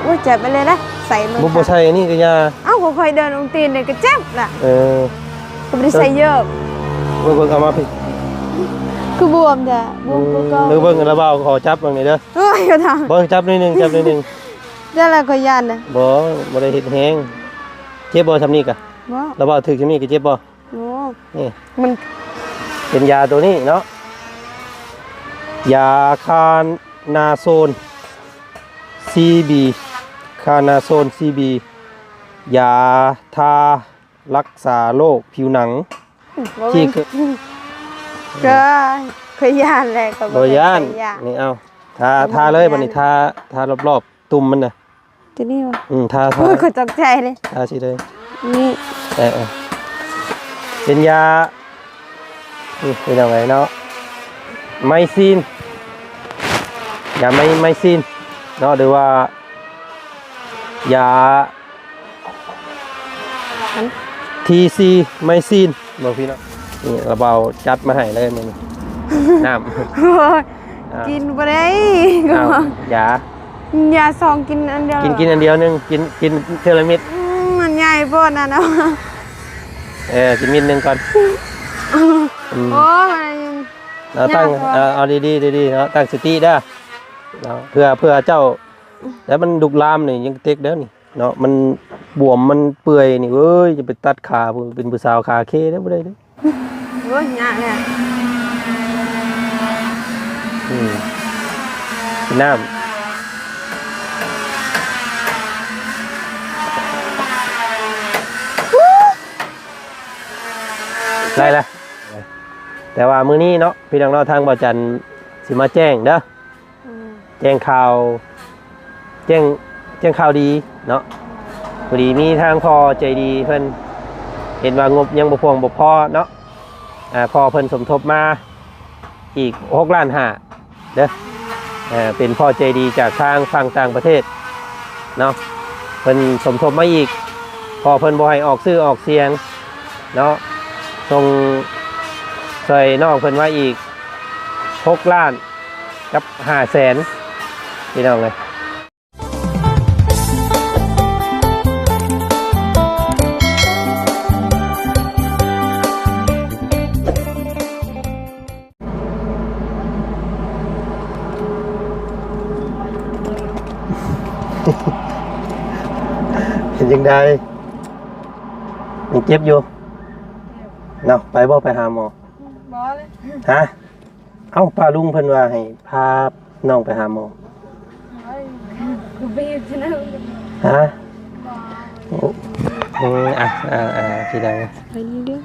ว่าเจ็บไปเลยนะใส่มันบ่ใช่นี่ก็ยาเอ้าก็ค่อยเดินองตีนเลยก็เจ็บล่ะก็ไม่ได้ใส่เยอะเบิ่งเอามาพี่คือบวมจ้ะบวมก็เบิ่งแล้วเบาขอจับเบิ่งนี่เด้อโอ้ยก็ทางบ่จับนิดนึงจับนิดนึงได้แล้วก็ยันน่ะบ่ได้เฮ็ดแฮงเจ็บบ่ซำนี้กะบ่แล้วเบาถึกซำนี้ก็เจ็บบ่โอ้นี่มันเป็นยาตัวนี้เนาะยาคานาโซน CB คานาโซน CB ยาทารักษาโรคผิวหนังที่ก็เคยย่านแหละก็บ่ย่านนี่เอาทาเลยบัดนี้ทารอบๆตุ่มมันน่ะตัวนี้ว่ะทาโอ้ยก็ตกใจเลยทาสิเลยนี่เป็นยาเป็นยังไงเนาะไมซินยาไมซินเนาะหรือว่ายา TC ไมซินบอกพี่เนาะนี่เราเบาจัดมาให้เลยมึงน้ำกินไปได้ก็ยาซองกินอันเดียวกินอันเดียวนึงกินเทอร์มิดมันใหญ่โพดนะเนาะกินมิดนึงก่อนโอ้ยเราตั้งเอาดีเนาะตั้งสติได้เพื่อเจ้าแล้วมันดุกลามนี่ยังเต็กเด้อนี่เนาะมันบวมมันเปื่อยนี่เอ้ยจะไปตัดขาเป็นผู้สาวขาเคได้บ่ได้เด้อโอ้ยยากเลยน้ำได้ละแต่ว่ามื้อนี้เนาะพี่น้องเราทางบ่อจันสิมาแจ้งเด้อแจ้งข่าวแจ้งข่าวดีเนาะพอดีมีทางพ่อใจดีเพิ่นเห็นว่างบยังบ่พอเนาะพ่อเพิ่นสมทบมาอีก6.5 ล้านเด้อเป็นพ่อใจดีจากทางฝั่งต่างประเทศเนาะเพิ่นสมทบมาอีกพ่อเพิ่นบ่ให้ออกชื่อออกเสียงเนาะส่งใส่น้องเพิ่นว่าอีก6 ล้านกับ500,000พี่น้องเลยเห็นยังไงยังเจ็บอยู่เนาะไปหาหมอบ่เลยฮะเอ้าป้าลุงเพิ่นว่าให้พาน้องไปหาหมอคือบีบใช่ไหมฮะพี่น้องไปนี่เด้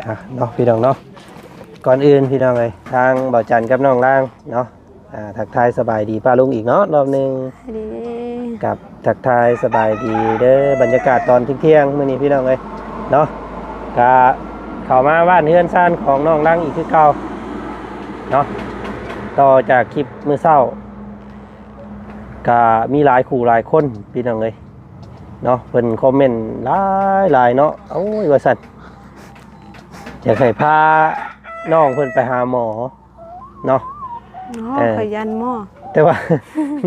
อเนาะพี่น้องเนาะก่อนอื่นพี่น้องเลยทางบ่าวจันกับน้องล่างเนาะทักทายสบายดีป้าลุงอีกเนาะรอบนึงกับทักทายสบายดีเด้อบรรยากาศตอนเที่ยงมื้อนี้พี่น้องเลยเนาะก็เข้ามาบ้านเฮือนซ่านของน้องล่างอีกคือเก่าเนาะต่อจากคลิปมื้อเช้าก็มีหลายคู่หลายคนพี่น้องเลยเนาะเพิ่นคอมเมนต์หลายเนาะโอ้ยว่าสั่นอยากให้พาน้องเพิ่นไปหาหมอเนาะขยันหมอแต่ว่า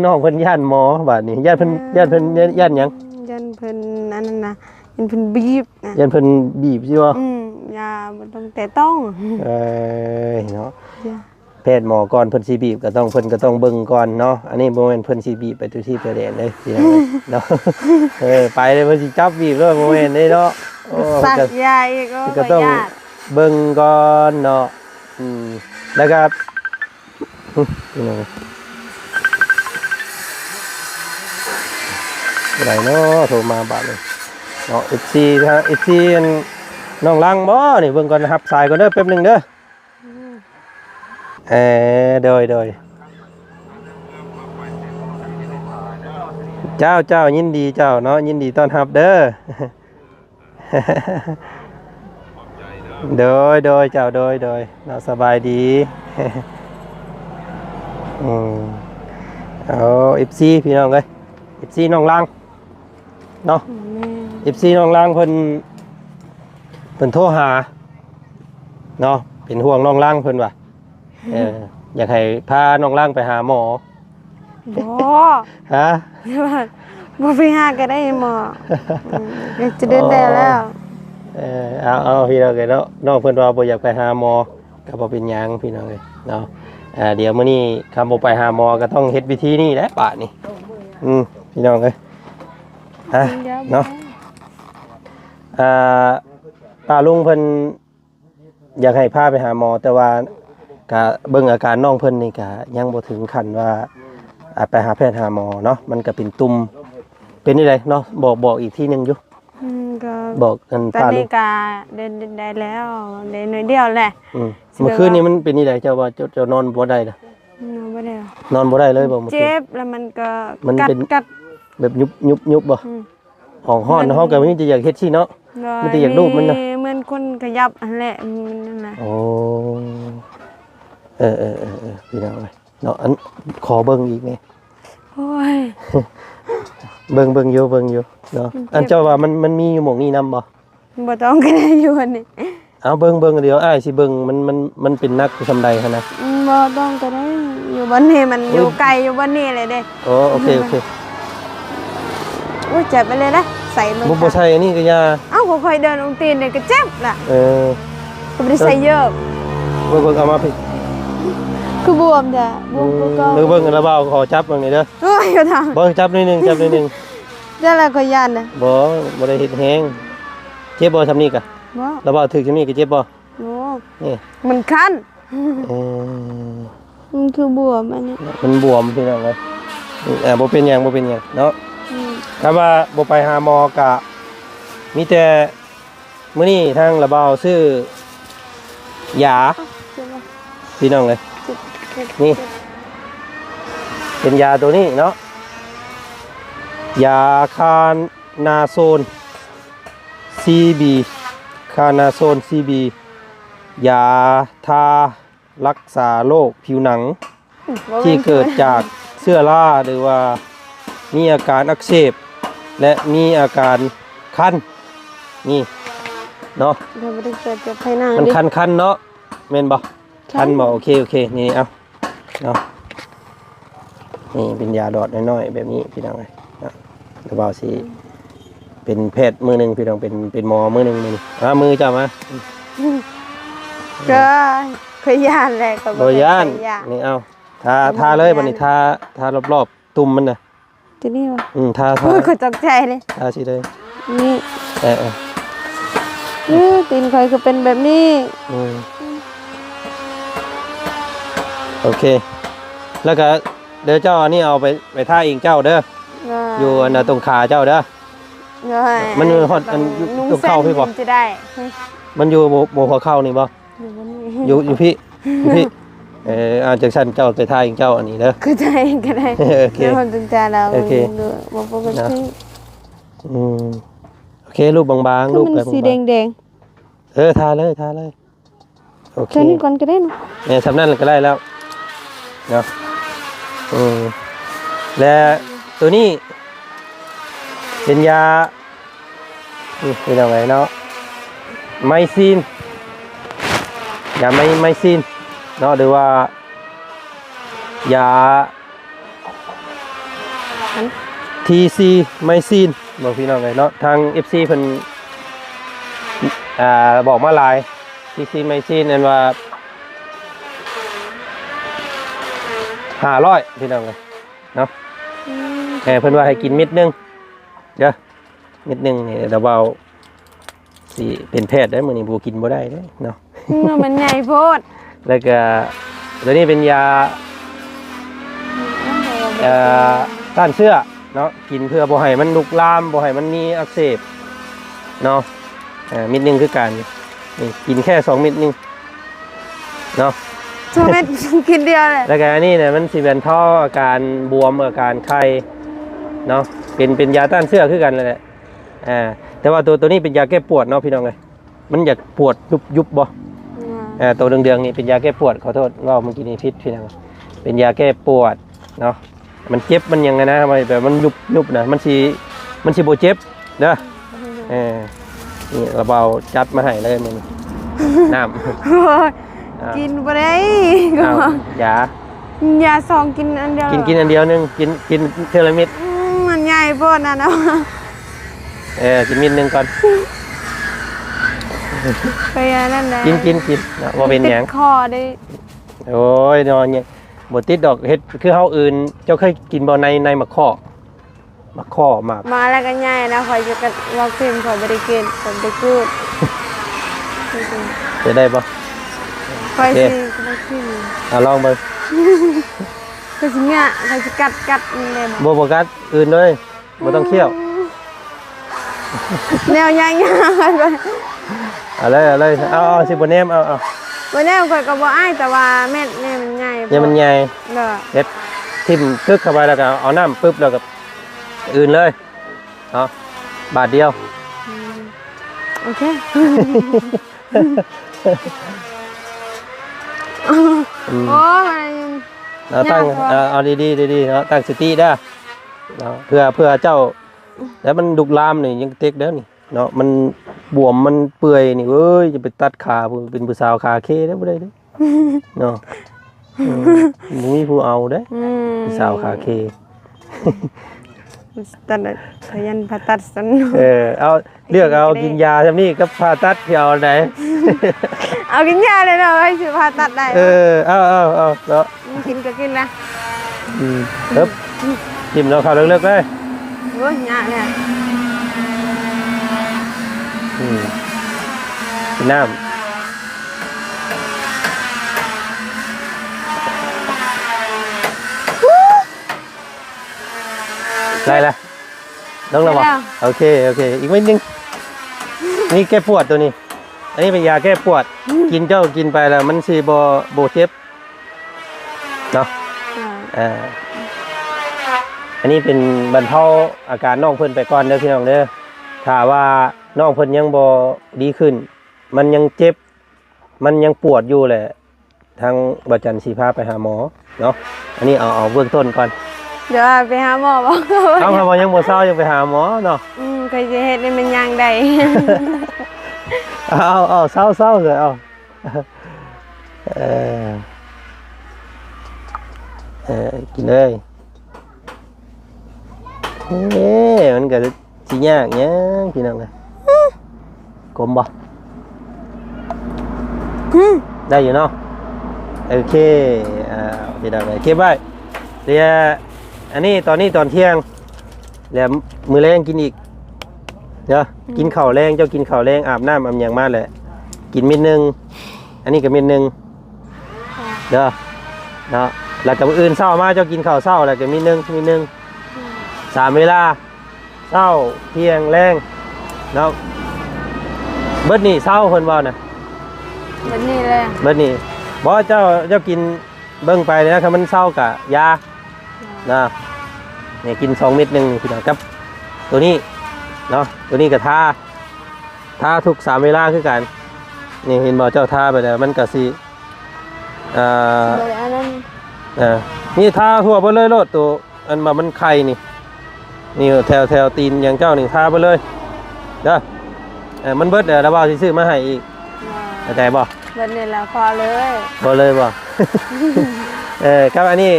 น้องเพิ่นย่านหมอบาดนี้ย่านเพิ่นย่านหยังย่านเพิ่นนั่นน่ะยันเพิ่นบีบย่านเพิ่นบีบใช่บ่ยาบ่ต้องแต่ต้องเนาะแพทย์หมอก่อนเพิ่นสิบีบก็ต้องเพิ่นก็ต้องเบิ่งก่อนเนาะอันนี้บ่แม่นเพิ่นสิบีบไปทุกที่ประเด็นเลยสิเนาะไปเลยเพิ่นสิจับบีบเลยบ่แม่นเด้เนาะสักยาอีกก็ต้องเบิ่งก่อนเนาะแล้วก็อะไรเนาะโทรมาบาดเลยเนาะ FC ฮะ FC น้องลังบ่นี่เบิ่งก่อนนะครับสายก่อนเด้อแป๊บนึงเด้อโดยเจ้ายินดีเจ้าเนาะยินดีต้อนรับเด้อโดยเจ้าโดยเนาะสบายดีเอา FC พี่น้องเอ้ย FC น้องลังเนาะ FC น้องลังเพิ่นโทรหาเนาะเป็นห่วงน้องลังเพิ่นว่าอยากให้พาน้องลังไปหาหมอ บ่ ฮะ บ่ไปหาก็ได้หมออยากจะเดินได้แล้ว เอาพี่น้องเลยเนาะน้องเพิ่นว่าบ่อยากไปหาหมอก็บ่เป็นหยังพี่น้องเลยเนาะเดี๋ยวมื้อนี้คำบ่ไปหาหมอก็ต้องเฮ็ดวิธีนี้แหละบาดนี้พี่น้องเลยเนาะป้าลุงเพิ่นอยากให้พาไปหาหมอแต่ว่าก็เบิ่งอาการน้องเพิ่นนี่ก็ยังบ่ถึงขั้นว่าไปหาแพทย์หาหมอเนาะมันก็เป็นตุ่มเป็นนี่เลยเนาะบอกอีกทีนึงอยู่ ก็ บอกกัน ตอนนี้ก็เดินได้แล้วเดินหน่อยเดียวแหละ เมื่อคืนนี้มันเป็นนี่เลยเจ้าว่าเจ้านอนบ่ได้นะ นอนบ่ได้ นอนบ่ได้เลยบ่เมื่อคืน เจ็บแล้วมันก็ มันเป็น กัด แบบยุบบ่ห้องห้อนเฮาก็มันจะอยากเฮ็ดซี่เนาะมันจะอยากรูปมันนะ เหมือนคนขยับอันแหละมันนั่นแหละ โอ้พี่น้องเอ้ยเนาะอันขอเบิ่งอีกแม่ โอ้ย เบิ่งอยู่เนาะอันเจ้าว่ามันมีอยู่หม่องนี้นำบ่ บ่ต้องก็ได้อยู่อันนี้ เอาเบิ่งเดี๋ยวอ้ายสิเบิ่งมันเป็นนักซำใดหั่นนะ บ่ต้องก็ได้อยู่บ้านนี้มันอยู่ไกลอยู่บ้านนี้เลยเด้ โอ้โอเค อุ้ยเจ็บไปเลยนะใส่ลง บ่ใช่อันนี้ก็ยา เอ้าค่อยๆเดินลงตีนเนี่ยก็เจ็บล่ะ ก็ไม่ได้ใส่เยอะ เบิ่งเอามาพี่ คือบวมจ้ะบวมก็ เบิ่งอันละเบาขอจับเบิ่งนี่เด้อ โอ้ยก็ท บ่จับนิดนึง ำได้แล้วก็ยันนะ บ่ได้เฮ็ดแฮงเจ็บบ่ซำนี้กะ บ่ ละเบาถึกซำนี้ก็เจ็บบ่ โอ้ นี่ มันคัน เออ มันคือบวมอันนี้ มันบวมพี่น้องเอ้ยบ่เป็นหยังเนาะถ้าว่าบ่ไปหาหมอกะมีแต่มื้อนี้ทางละเบาซื้อยาพี่น้องเอ้ยนี่เป็นยาตัวนี้เนาะยาคานาโซน CB คานาโซน CB ยาทารักษาโรคผิวหนังที่เกิดจากเชื้อราหรือว่ามีอาการอักเสบและมีอาการคันนี่เนาะ เดี๋ยวไม่ได้เกิดจากภายใน มันคันเนาะเม่นบ่คันบ่โอเคนี่เอาเนาะนี่เป็นยาดอดน้อยๆแบบนี้พี่น้องเอ้ยนะหรือว่าสิเป็นแพทย์มือหนึงพี่น้องเป็นหมอมือหนึงนี่มือจ้ามา ก็เคยย่านแหละก็ โดยย่านนี่เอาทาเลยบัดนี้ทารอบๆตุ่มมันน่ะ ที่นี่วะ ทา โอ้ยก็ตกใจเลย ทาสิเลย นี่ เออ ตีนคอยก็เป็นแบบนี้ โอเคแล้วก็เดี๋ยวเจ้าอันนี้เอาไปท่าเองเจ้าเด้ออยู่อันน่ะตรงขาเจ้าเด้อมันฮอดอันตรงเข้าพี่บ่ จะได้ มันอยู่โบหัวเข้านี่บ่ อยู่บนนี้ อยู่พี่จากชั้นเจ้าไปท่าเองเจ้าอันนี้เด้อ คือใจก็ได้ โอเค เดี๋ยวคนจนใจเรา โอเค บอกปกติ โอเครูปบางๆรูป มันสีแดง ทาเลยโอ ๆ เค เท่านี้ก่อนก็ได้เนาะ เนี่ยทำนั่นก็ได้แล้วเนาะและตัวนี้เป็นยาเป็นอะไรเนาะไมซินยาไมซินเนาะหรือว่ายา TC ไมซินบอกพี่น้องเลยเนาะทาง FC เพิ่นบอกมาหลาย TC ไมซินนั่นว่า500พี่น้องเลยเนาะเพิ่นว่าให้กินเม็ดนึงเด้อเม็ดนึงนี่เดี๋ยวเบาสิเป็นแพทย์ได้มื้อนี้บ่กินบ่ได้เด้เนาะ มันใหญ่โพด แล้วก็ตัวนี้เป็นยาต้านเชื้อเนาะกินเพื่อบ่ให้มันลุกลามบ่ให้มันมีอักเสบเนาะเม็ดนึงคือกันนี่กินแค่2เม็ดนึงเนาะ 2 เม็ดกินเดียวเลย แล้วก็อันนี้เนี่ยมันสิเป็นท่ออาการบวมอาการไข้เนาะเป็นยาต้านเชื้อคือกันนั่นแหละแต่ว่าตัวนี้เป็นยาแก้ปวดเนาะพี่น้องเอ้ยมันอยากปวดยุบบ่ตัวเดืองๆนี่เป็นยาแก้ปวดขอโทษว่าเมื่อกี้นี้ผิดพี่น้องเป็นยาแก้ปวดเนาะมันเจ็บมันยังไงนะแบบมันยุบนะมันสิบ่เจ็บเด้อนี่เราเบาจัดมาให้เลยมึงน้ำ กินบ่ได้ เอายา ยาซองกินอันเดียว กินอันเดียวนึงกินเทอละเม็ด มันใหญ่โพดนะเนาะ กินเม็ดนึงก่อน ไปอันนั่นแหละ กินนะบ่เป็นหยัง ติดคอได้ โอ้ยนอนเนี่ยบ่ติดดอกเฮ็ดคือเฮาอื่นเจ้าเคยกินบ่ในมะข้อมาก มาแล้วก็ใหญ่นะคอยจะกัดวัคซีนคอยบริเกณฑ์คอยไปกูด จะได้บ่ คอยสิวัคซีน ลองเบิ่ง คอยสิเงี้ยคอยสิกัดนี่เลย บ่กัดอื่นเลยบ่ต้องเคี่ยว แนวใหญ่ๆไป เอาเลยเอาสิบ่แนมเอา วันนี้คอยก็บ่อ้ายแต่ว่าเม็ดนี่มันใหญ่ อย่ามันใหญ่ เด้อ เฮ็ดทิ่มกึกเข้าไปแล้วก็เอาน้ำปึ๊บแล้วก็อื่นเลยเนาะบาทเดียว โอเค โอ้มัน เราตั้งเอาดีเนาะตั้งสติได้เนาะเพื่อเจ้าแล้วมันดุกลามนี่ยังเต็กเด้อนี่เนาะมันบวมมันเปื่อยนี่เอ้ยจะไปตัดขาเป็นผู้สาวขาเคได้บ่ได้เด้เนาะบ่มีผู้เอาเด้ผู้สาวขาเค ตัดพยันผ่าตัดสัน เอาเลือกเอากินยาซำนี้กับผ่าตัดที่เอาไหน เอากินยาเลยเนาะให้สิผ่าตัดได้ เอาเนาะ กินก็กินละ ครับจิ้มเราเข้าเลือกๆเลย โอ้ยยาเนี่ย กินน้ำได้ละต้องระวังโอเคอีกนิดนึงนี่แก้ปวดตัวนี้อันนี้เป็นยาแก้ปวดกินกินไปแล้วมันสิบ่เจ็บเนาะอันนี้เป็นบรรเทาอาการน้องเพิ่นไปก่อนเด้อพี่น้องเด้อถ้าว่าน้องเพิ่นยังบ่ดีขึ้นมันยังเจ็บมันยังปวดอยู่แหละทางบ่จันสิพาไปหาหมอเนาะอันนี้เอาเบื้องต้นก่อน เดี๋ยวไปหาหมอบ่ เอาหาหมอยังบ่เศร้ายังไปหาหมอเนาะเคยสิเฮ็ดให้มันย่างได้ เอาเศร้าเลยเอากินเลยมันก็สิยากยังพี่น้องเอ้ยกลมบ่ได้อยู่เนาะโอเคพี่น้องเอ้ยเก็บไว้เดี๋ยวอันนี้ตอนเที่ยงแล้วมื้อแรงกินอีกเดี๋ยวกินข้าวแรงเจ้ากินข้าวแรงอาบน้ำอาบหยังมาแหละกินเม็ดนึงอันนี้ก็เม็ดนึงเด้อเนาะแล้วกับอื่นเช้ามาเจ้ากินข้าวเช้าแล้วก็เม็ดนึง3เวลาเช้าเที่ยงแรงเนาะเบิดนี่เช้าเพิ่นว่าน่ะเบิดนี่เลย เบิดนี่บ่เจ้ากินเบิ่งไปนะครับมันเช้ากับยานะเนี่ยกิน2 เม็ดนึงพี่น้องครับตัวนี้เนาะตัวนี้ก็ทาทุก3เวลาคือกันนี่เห็นบ่เจ้าทาไปแล้วมันก็สินี่ทาทั่วไปเลยโลดตัวอันมันไข่นี่แถวตีนอย่างเจ้านี่ทาไปเลยเด้อมันเบิดแล้วบ่าวสิซื้อมาให้อีกแต่บ่เบิดนี่แล้วพอเลย บ่เลยบ่ ครับอันนี้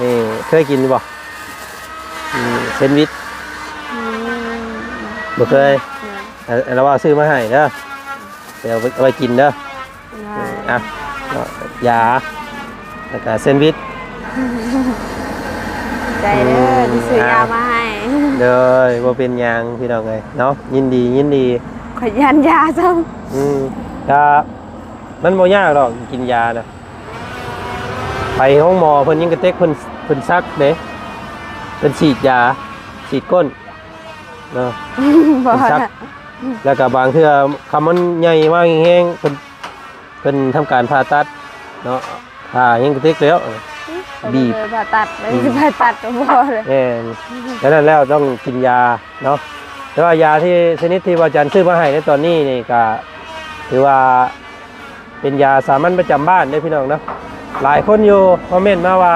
นี่เคยกินบ่เซนด์วิชบ่เคยแล้วว่าซื้อมาให้เด้อเดี๋ยวเอาไปกินเด้ออ่ะยาแล้วก็แซนด์วิชใจเด้อที่ซื้อยามาให้เด้อบ่เป็นหยังพี่น้องเอ้ยเนาะยินดีขอยันยาซ้ำก็มันบ่ยากหรอกกินยานะไปห้องหมอเพิ่นยังกระเตกเพิ่นซักเด้เพิ่นฉีดยาฉีดก้นเนาะเพิ่นซักแล้วก็บางเทื่อคำมันใหญ่มากแห้งเพิ่นทำการผ่าตัดเนาะผ่ายังกระเตกแล้วบีบผ่าตัดผ่าตัดก็บ่เลยแล้วนั้นแล้วต้องกินยาเนาะแต่ว่ายาที่ชนิดที่ว่าอาจารย์ซื้อมาให้ในตอนนี้นี่ก็ถือว่าเป็นยาสามัญประจำบ้านได้พี่น้องเนาะหลายคนอยู่คอมเมนต์มาว่า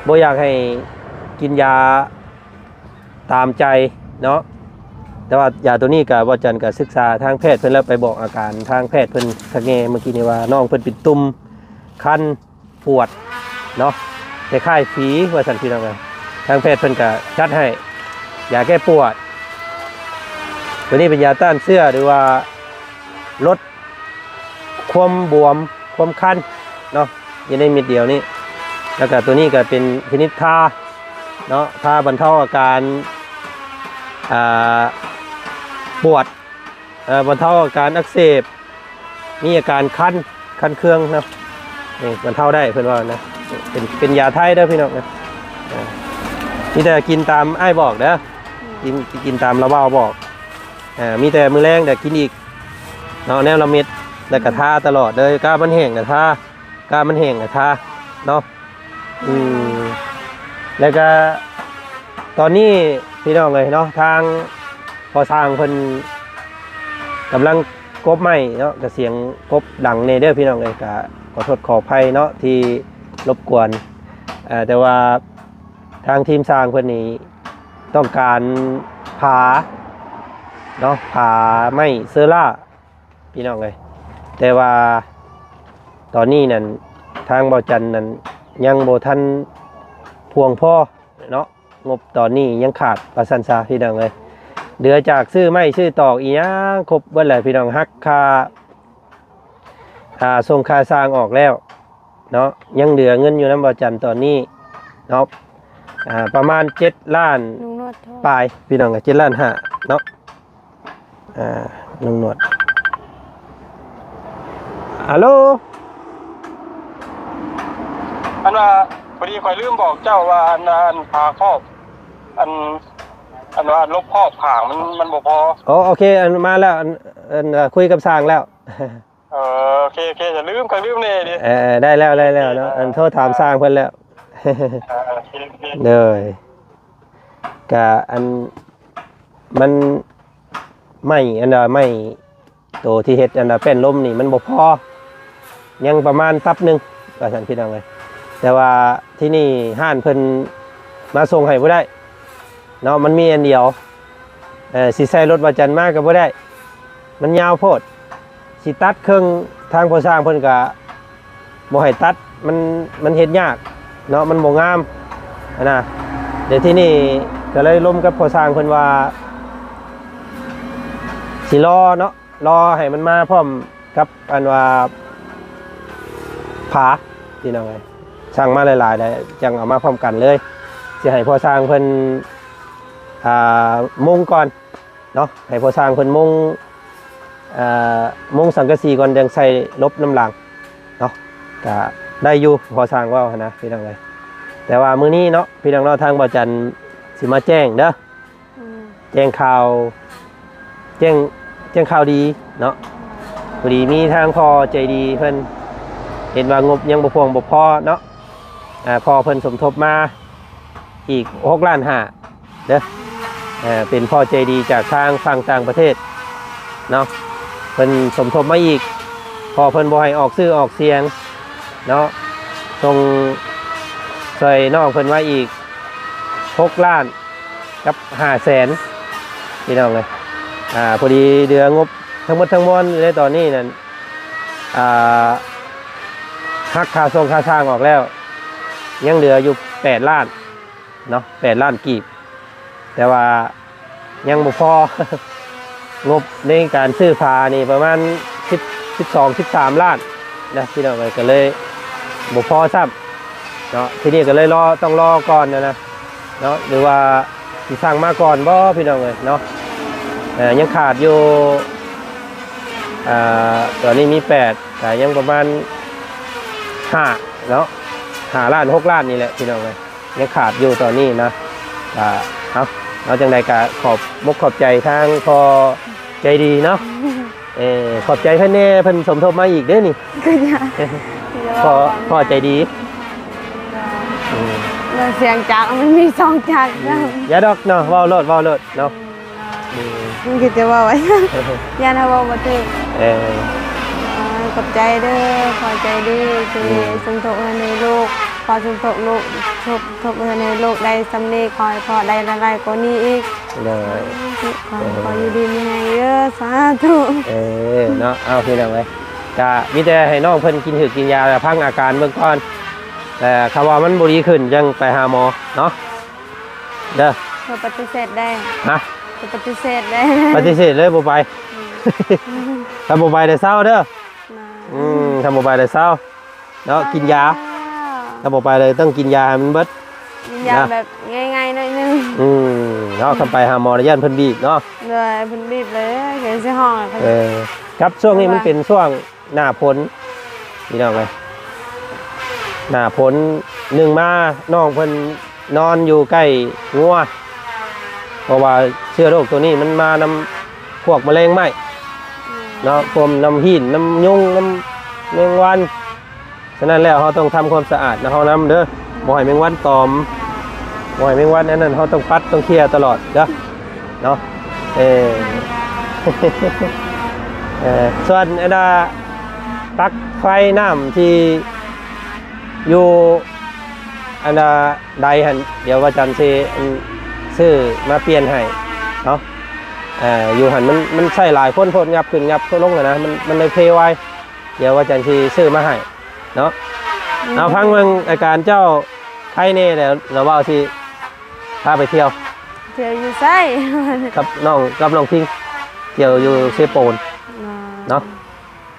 บ่อยากให้กินยาตามใจเนาะแต่ว่ายาตัวนี้ก็ว่าอาจารย์ก็ศึกษาทางแพทย์เพิ่นแล้วไปบอกอาการทางแพทย์เพิ่นทักแงเมื่อกี้นี่ว่าน้องเพิ่นเป็นตุ่มคัน ปวดเนาะคล้ายๆฝีว่าซั่นพี่น้องเอ้ยทางแพทย์เพิ่นก็จัดให้ยาแก้ปวดตัวนี้เป็นยาต้านเสื้อหรือว่าลดความบวมความคันเนาะอยู่ในเม็ดเดียวนี้แล้วก็ตัวนี้ก็เป็นชนิดทาเนาะทาบรรเทาอาการปวดบรรเทาอาการอักเสบมีอาการคันเครื่องนะนี่บรรเทาได้เพื่อนว่านะเป็นยาไทยเด้อพี่น้องนะมีแต่กินตามไอ้ายบอกเด้อกินตามระเบ้าบอกมีแต่มือแรงแต่กินอีกเนาะแนวละเม็ดแล้วก็ทาตลอดเลยกล้ามันแห้งกับทากล้ามันแห้งกับทาเนาะแล้วก็ตอนนี้พี่น้องเลยเนาะทางพอสร้างเพิ่นกำลังกบไม้เนาะกับเสียงกบดังในเด้อพี่น้องเลยก็ขอโทษขออภัยเนาะที่รบกวนแต่ว่าทางทีมสร้างเพิ่นนี้ต้องการผาเนาะผาไม้เซอร่าพี่น้องเลยแต่ว่าตอนนี้นั่นทางบ่อจันนั่นยังบ่ทันพวงพ่อเนาะงบตอนนี้ยังขาดประสันซาพี่น้องเลยเหลือจากซื้อไม้ซื้อตอกอีหยังครบเบิดเลยพี่น้องฮักค่าส่งค่าสร้างออกแล้วเนาะยังเหลือเงินอยู่น้ำบ่อจันตอนนี้เนาะประมาณ7 ล้านปลายพี่น้องกับ7 ล้าน 5เนาะลุงนวดฮัลโหลอันว่าพอดีคอยลืมบอกเจ้าว่าอันพาครอบอันว่าลบครอบผางมันบ่พอโอเคอันมาแล้วคุยกับสร้างแล้วโอเคอย่าลืมเนี่ยดิได้แล้วเนาะอันโทษถามสร้างเพิ่นแล้วเลยกะอันมันไม่อันน่ะไม่โตที่เฮ็ดอันน่ะเป็นลมนี่มันบ่พอยังประมาณตับนึงว่าซั่นพี่น้องเอ้ยแต่ว่าที่นี่ห้านเพิ่นมาส่งให้บ่ได้เนาะมันมีอันเดียวสิใส่รถว่าจันมาก็บ่ได้มันยาวโพดสิตัดเครื่องทางพอสร้างเพิ่นก็บ่ให้ตัดมันเฮ็ดยากเนาะมันบ่งามนะเดี๋ยวที่นี่ก็เลยล้มกับพอสร้างเพิ่นว่าสิรอเนาะรอให้มันมาพร้อมกับอันว่าผาพี่น้องเอ้ยสั่งมาหลายๆได้จังเอามาพร้อมกันเลยสิให้พอสร้างเพิ่นมุงก่อนเนาะให้พอสร้างเพิ่นมุงสังกะสีก่อนยังใส่ลบน้ำหลังเนาะก็ได้อยู่พอสร้างว่านะพี่น้องเลยแต่ว่ามื้อนี้เนาะพี่น้องเราทางบ่อจันสิมาแจ้งเด้อแจ้งข่าวแจ้งข่าวดีเนาะพอดีมีทางพอใจดีเพิ่นเห็นว่างบยังบ่พอเนาะพอเพิ่นสมทบมาอีก6 ล้าน 5เด้อเป็นพ่อใจดีจากทางฝั่งต่างประเทศเนาะเพิ่นสมทบมาอีกพอเพิ่นบ่ให้ออกซื้อออกเสียงเนาะตรงใส่น้องเพิ่นว่าอีก6 ล้านกับ5 แสนพี่น้องเลยพอดีเดืองบทั้งหมดทั้งมวลในตอนนี้นั่นหักค่าส่งค่าสร้างออกแล้วยังเหลืออยู่8 ล้านเนาะ8 ล้านกีบแต่ว่ายังบ่พองบในการซื้อผ้านี่ประมาณ12-13 ล้านนะพี่น้องก็เลยบ่พอซ้ำเนาะทีนี้ก็เลยต้องรอก่อนนะเนาะหรือว่าสิสั่งมาก่อนบ่พี่น้องเนาะยังขาดอยู่ตอนนี้มี8แต่ยังประมาณ5เนาะ5 ล้าน 6 ล้านนี่แหละพี่น้องยังขาดอยู่ตอนนี้นะเอาจังใดก็ขอบใจทางพอใจดีเนาะขอบใจเพิ่นแน่เพิ่นสมทบมาอีกเด้อนี่พอใจดีเสียงจักมันมี2 จักอย่าดอกเนาะเว้าโลดเนาะมันคิดจะว่าไว้ย่านะว่าบ่ถึกขอบใจเด้อพอใจดีที่สมทบในลูกพอสมทบลูกทบในลูกได้สำนีคอยพอได้หลายๆกว่านี้อีกเลยขออยู่ดีมีแรงเยอะสาธุเนาะเอาพี่น้องเลยจะมีแต่ให้น้องเพิ่นกินถือกินยาพังอาการเบื้องต้น แต่คำว่ามันบ่ดีขึ้นจังไปหาหมอเนาะเด้อ เธอปฏิเสธได้ นะ เธอปฏิเสธได้ ปฏิเสธเลยบ่ไปถ้าบ่ไปได้เศร้าเด้อ นะ ถ้าบ่ไปได้เศร้าเนาะกินยาถ้าบ่ไปเลยต้องกินยาให้มันเบิด กินยาแบบง่ายๆหน่อยนึง เนาะคันไปหาหมอระยะเพิ่นบีบเนาะ เลยเพิ่นบีบเลยเขียนใส่ห้องอะ ครับช่วงนี้มันเป็นช่วงหน้าฝนพี่น้องเอ้ยหน้าฝนหนึ่งมาน้องเพิ่นนอนอยู่ใกล้งัวเพราะว่าเชื้อโรคตัวนี้มันมานำพวกแมลงไหม้เนาะพวกน้ำหินน้ำยุงน้ำแมงวันฉะนั้นแล้วเราต้องทำความสะอาดในห้องน้ำเด้อบ่ให้แมงวันตอมบ่ให้แมงวันอันนั้นเราต้องปัดต้องเคลียร์ตลอดเด้อเนาะส่วนอันน่ะปลั๊กไฟน้ำที่อยู่อันน่ะใดหันเดี๋ยวว่าจันทร์สิซื้อมาเปลี่ยนให้เนาะอยู่หันมันใช้หลายคนโพดงับขึ้นงับลงเลยนะมันเลยเพไว้เดี๋ยวว่าจันทร์สิซื้อมาให้เนาะเอาพังเมืองอาการเจ้าไข้เน่แล้วเราว่าสิพาไปเที่ยว เที่ยวอยู่ไส้ กับน้องพิงเที่ยวอยู่เซโปนเนาะ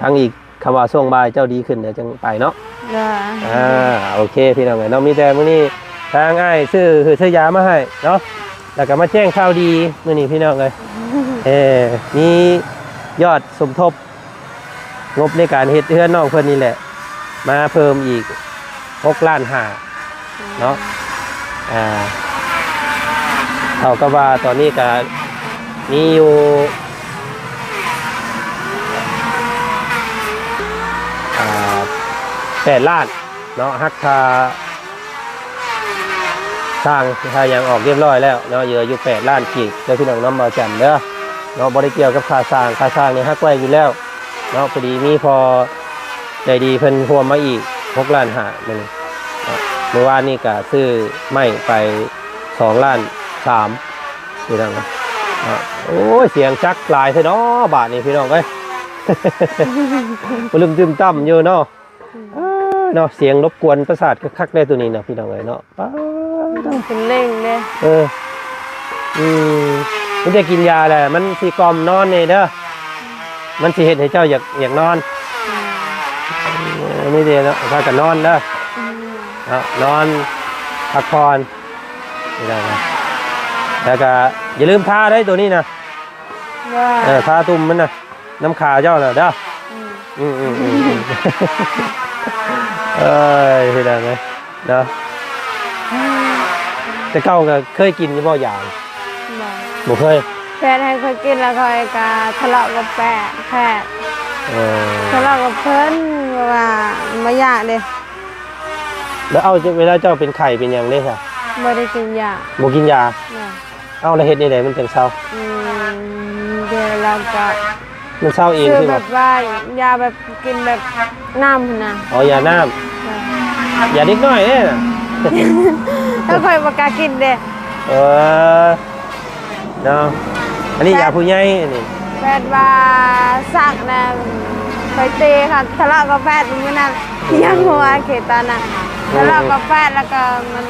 ทั้งอีกคำว่าช่วงบ่ายเจ้าดีขึ้นเดี๋ยวจังไปเนาะโอเคพี่น้องเนาะมีแต่มื้อนี้ทางอ้ายซื้อยามาให้เนาะแล้วก็มาแจ้งข่าวดีมื้อนี้พี่น้องเลยมียอดสมทบงบในการเฮ็ดเฮือนน้องเพิ่นนี่แหละมาเพิ่มอีก6.5 ล้านเนาะเท่ากับว่าตอนนี้ก็มีอยู่8 ล้านเนาะฮักคาสร้างค่าอย่างออกเรียบร้อยแล้วเนาะเหลืออยู่8 ล้านกีบเดี๋ยวพี่น้องน้ำมาจันเด้อเนาะบ่ได้เกี่ยวกับค่าสร้างนี่ฮักไว้อยู่แล้วเนาะพอดีมีพอได้ดีเพิ่นรวมมาอีก6.5 ล้านมื้อนี้เมื่อวานนี้ก็ซื้อไม้ไป2.3 ล้านพี่น้องโอ้ยเสียงจักหลายเท่เนาะบาทนี่พี่น้องเอ้ยบ่ลืมดื่มตั้มอยู่เนาะเนาะเสียงรบกวนประสาทคักได้ตัวนี้เนาะพี่น้องเอ้ยเนาะเป็นเร่งเลยมันจะกินยาแหละมันสิกล่อมนอนนี่เด้อมันสิเฮ็ดให้เจ้าอยากนอนนี่เด้เนาะพากันนอนเด้อนอนพักผ่อนนี่ได้นะแล้วก็อย่าลืมทาได้ตัวนี้นะทาตุ่มมันนะน้ำขาเจ้าน่ะเด้อพี่ได้ไหมเนาะแต่เก่าก็เคยกินยี่บ่อย่างบ่เคยแพทย์ให้เคยกินแล้วก็กาทะเลาะกับแพทย์ทะเลาะกับเพิ่นว่าไม่อยากเลยแล้วเอาเวลาเจ้าเป็นไข่เป็นอย่างนี้ค่ะไม่ได้กินยาบ่กินยาเอาแล้วเฮ็ดได้ไดมันจังเศร้าเดี๋ยวเราก็มันเศร้าเองคือแบบว่ายาแบบกินแบบน้ำนะอ๋อยาน้ำยาเด็กน้อยเนี่ยถ้าค่อยบอกกากินเด้เนาะอันนี้ยาผู้ใหญ่นี่แพทย์ว่าสักนะไปเตะค่ะทะเลาะกับแพทย์มื้อนั้นยังหัวเขตาน่ะทะเลาะกับแพทย์แล้วก็มัน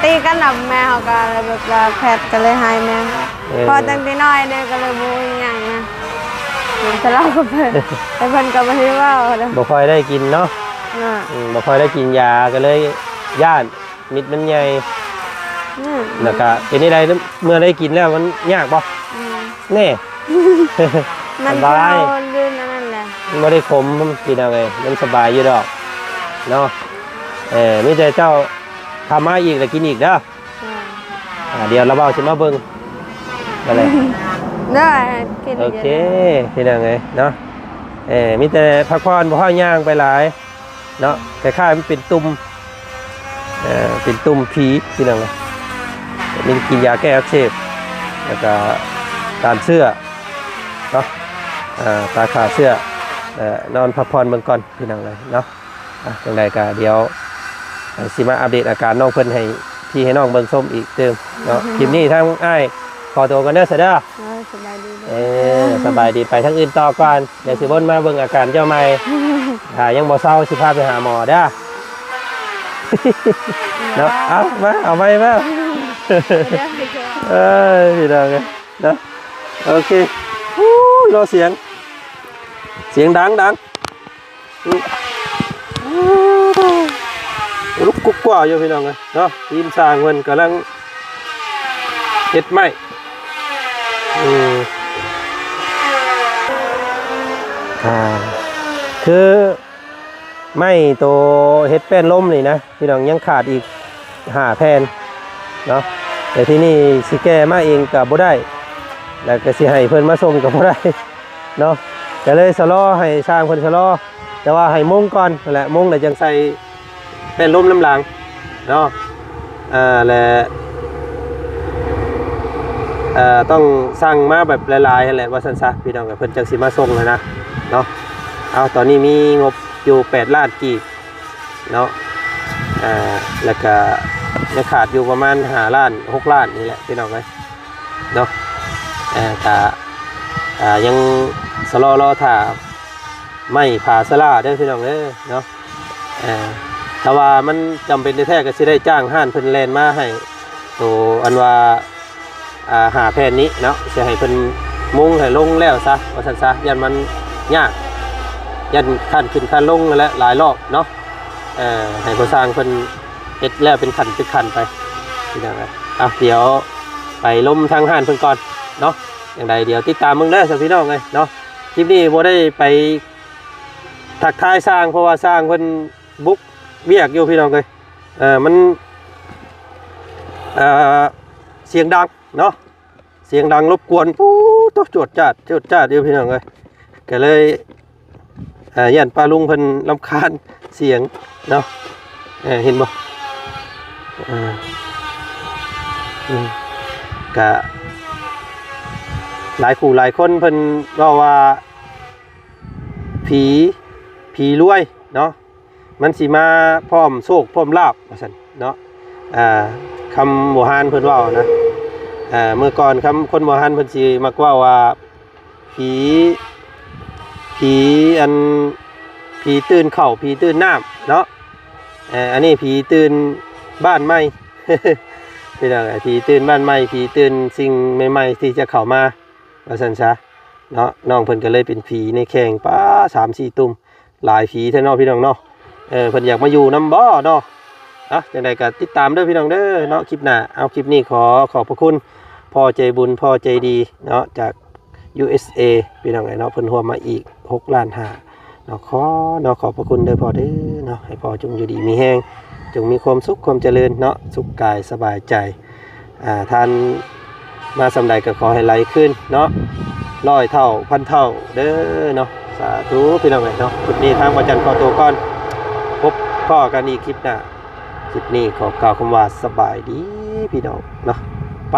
ตีกันหลับแม่เขาก็เลยแบบว่าแพทย์ก็เลยให้แม่พอตั้งแต่น้อยเนี่ยก็เลยบูอย่างนะทะเลาะกับเพิ่นแต่เพิ่นก็บ่ได้ว่าบ่ค่อยได้กินเนาะบ่ค่อยได้กินยาก็เลยย่านมิดมันใหญ่แล้วก็เป็นได้เมื่อได้กินแล้วมันยากบ่แน่มันสบายลื่นนั่นแหละไม่ได้ขมกินเอาไงมันสบายอยู่ดอกเนาะมีแต่เจ้าทำมาอีกแล้วกินอีกเด้อเดี๋ยวเราเบาสิมาเบิ่งอะไรได้กินโอเคที่นั่นไงเนาะมีแต่พักผ่อนบ่ห้อยย่างไปหลายเนาะแต่ข้ามันเป็นตุ่มผีที่นั่นไงมีกินยาแก้อักเสบแล้วก็ตามเสื้อเนาะตาขาเสื้อนอนพักผ่อนเบื้องก่อนพี่น้องเลยเนาะจังใดก็เดี๋ยวสิมาอัปเดตอาการน้องเพิ่นให้พี่ให้น้องเบิ่งส้มอีกเติมเนาะคลิปนี้ทั้งอ้ายขอตัวกันเด้อเสด็จสบายดีสบายดีไปทั้งอื่นต่อก่อนเดี๋ยวสิวนมาเบิ่งอาการเจ้าใหม่ถ้ายังบ่เศร้าสิพาไปหาหมอเด้อ เนาะเอามาเอาไปมาพี่น้องเนาะโอเครอเสียงดังลุกกุ๊กกว่าอยู่พี่น้องเลยเนาะทีมสร้างมันกำลังเฮ็ดไม้คือไม้ตัวเฮ็ดแป้นล้มนี่นะพี่น้องยังขาดอีก5 แผ่นเนาะแต่ที่นี่สิแก้มาเองกับบ่ได้แล้วก็สิให้เพิ่นมาส่งกับบ่ได้เนาะก็เลยสะล้อให้สร้างเพิ่นสะล้อแต่ว่าให้มุงก่อนนั่นแหละมุงแล้วจังใส่แป้นล้มน้ำหลังเนาะและต้องสั่งมาแบบหลายๆนั่นแหละว่าซั่นซะพี่น้องกับเพิ่นจังสิมาส่งนะเนาะเอาตอนนี้มีงบอยู่8 ล้านกีบเนาะแล้วก็ยังขาดอยู่ประมาณ5 ล้าน6 ล้านนี่แหละพี่น้องเอ้ยเนาะแต่ยังสลอรอถ่าไม่ผ่าสลาได้พี่น้องเอ้ยเนาะถ้าว่ามันจำเป็นแท้ๆก็สิได้จ้างห้านเพิ่นแลนมาให้ตัวอันว่าหาแผ่นนี้เนาะจะให้เพิ่นมุงให้ลงแล้วซะว่าซั่นซะยันมันยากยันขั้นขึ้นขั้นลงนั่นแหละหลายรอบเนาะให้ผู้สร้างเพิ่นเฮ็ดแล้วเป็นขั้นไปพี่น้องครับเดี๋ยวไปล้มทางห้านเพิ่นก่อนเนาะอย่างไรเดี๋ยวติดตามมึงได้สักพี่น้องเลยเนาะคลิปนี้บ่ได้ไปทักทายสร้างเพราะว่าสร้างเพิ่นบุกเวียกอยู่พี่น้องเลยมันเสียงดังเนาะเสียงดังรบกวนปุ๊บจวดจ้าดอยู่พี่น้องเลยก็เลยยันปลาลุงเพิ่นรำคาญเสียงเนาะเห็นบ่กะหลายคู่หลายคนเพิ่นว่าผีรวยเนาะมันสิมาพร้อมโชคพร้อมลาภว่าซั่นเนาะคำโบราณเพิ่นว่านะเมื่อก่อนคนโบราณเพิ่นสิมักว่าผีตื่นเข้าผีตื่นน้ำเนาะอันนี้ผีตื่นบ้านใหม่ เป็นอะไรผีตื่นบ้านใหม่ผีตื่นสิ่งใหม่ๆที่จะเข้ามาว่าซั่นซะเนาะน้องเพิ่นก็เลยเป็นผีในแข่งป้า3-4 ตุ่มหลายผีแท้เนาะพี่น้องเนาะเพิ่นอยากมาอยู่นำบ่เนาะจังได๋ก็ติดตามเด้อพี่น้องเด้อเนาะคลิปหน้าเอาคลิปนี้ขอบพระคุณพ่อใจบุญพ่อใจดีเนาะจาก USA พี่น้องเนาะเพิ่นร่วมมาอีก6 ล้าน 5เนาะขอบพระคุณเด้อพ่อเด้อเนาะให้พ่อจงอยู่ดีมีแฮงจงมีความสุขความเจริญเนาะสุขกายสบายใจท่านมาสำใดก็ขอให้ไหลขึ้นเนาะ100 เท่าพันเท่าเด้อเนาะสาธุพี่น้องเนาะคลิปนี้ทางอาจารย์ขอตัวก่อนพบพ่อกันอีกคลิปหน้าคลิปนี้ขอกล่าวคำว่าสบายดีพี่น้องเนาะไป